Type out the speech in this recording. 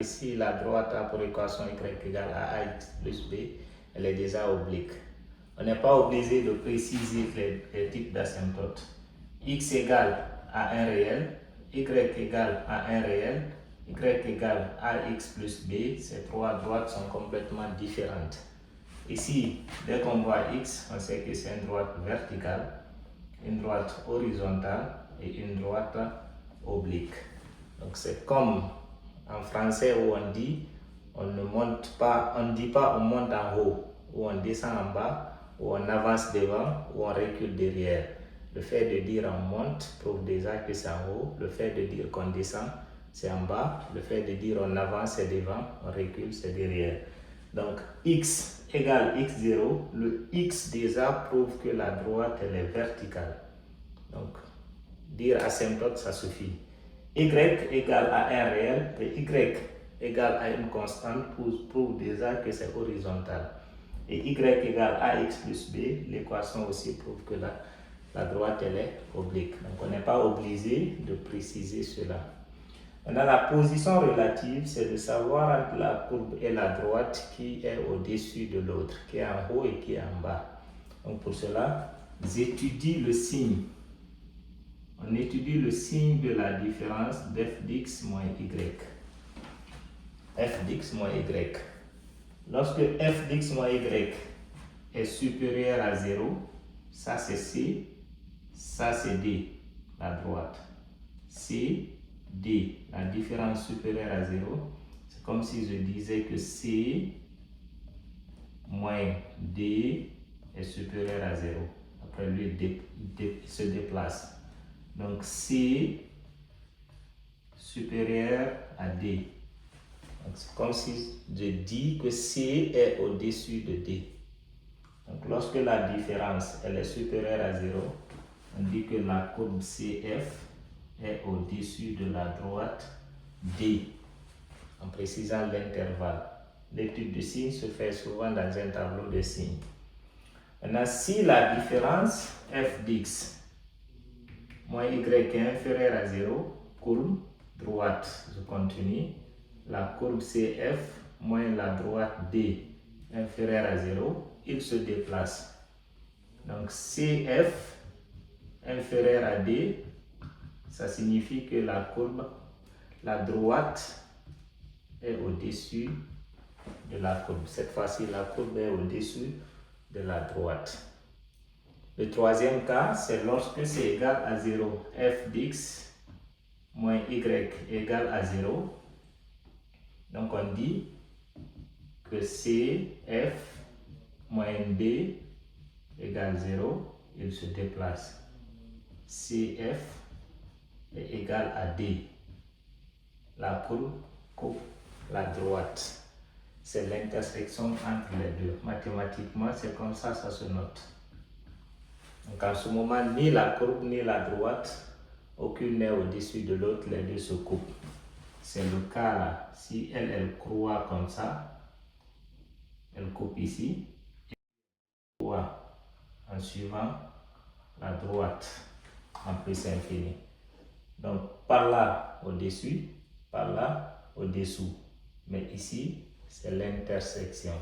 Ici, la droite A pour l'équation y égale à ax plus b, elle est déjà oblique. On n'est pas obligé de préciser les types d'asymptotes. X égale à 1 réel, y égale à 1 réel, y égale à ax plus b. Ces trois droites sont complètement différentes. Ici, dès qu'on voit x, on sait que c'est une droite verticale, une droite horizontale et une droite oblique. Donc c'est comme en français où on dit on ne monte pas, on ne dit pas on monte en haut, ou on descend en bas, ou on avance devant, ou on recule derrière. Le fait de dire on monte prouve déjà que c'est en haut. Le fait de dire qu'on descend, c'est en bas. Le fait de dire on avance, c'est devant, on recule, c'est derrière. Donc x égale x0, le x déjà prouve que la droite elle est verticale. Donc dire asymptote, ça suffit. Y égale à 1 réel et y égale à une constante prouve déjà que c'est horizontal. Et y égale à x plus b, l'équation aussi prouve que la droite elle est oblique. Donc on n'est pas obligé de préciser cela. Maintenant, la position relative, c'est de savoir entre la courbe et la droite qui est au-dessus de l'autre, qui est en haut et qui est en bas. Donc pour cela, j'étudie le signe. On étudie le signe de la différence d'f d'x moins y. F d'x moins y. Lorsque f d'x moins y est supérieur à 0, ça c'est C, ça c'est D, la droite. C, D, la différence supérieure à 0, c'est comme si je disais que C moins D est supérieur à 0. Après lui, il se déplace. Donc C supérieur à D. C'est comme si je dis que C est au-dessus de D. Donc lorsque la différence elle est supérieure à 0, on dit que la courbe CF est au-dessus de la droite D, en précisant l'intervalle. L'étude de signes se fait souvent dans un tableau de signes. Maintenant, si la différence f d'x moins y est inférieur à 0, courbe droite, je continue, la courbe CF moins la droite D inférieure à 0, il se déplace. Donc CF inférieur à D, ça signifie que la courbe, la droite est au-dessus de la courbe. Cette fois-ci, la courbe est au-dessus de la droite. Le troisième cas, c'est lorsque c'est égal à 0. F d'x moins y égale à 0. Donc on dit que CF moins B égale 0. Il se déplace. CF est égal à D. La courbe coupe la droite. C'est l'intersection entre les deux. Mathématiquement, c'est comme ça se note. Donc en ce moment, ni la courbe ni la droite, aucune n'est au-dessus de l'autre, les deux se coupent. C'est le cas là. Si elle croît comme ça, elle coupe ici, et elle croît en suivant la droite en plus infini. Donc par là au-dessus, par là au-dessous. Mais ici, c'est l'intersection.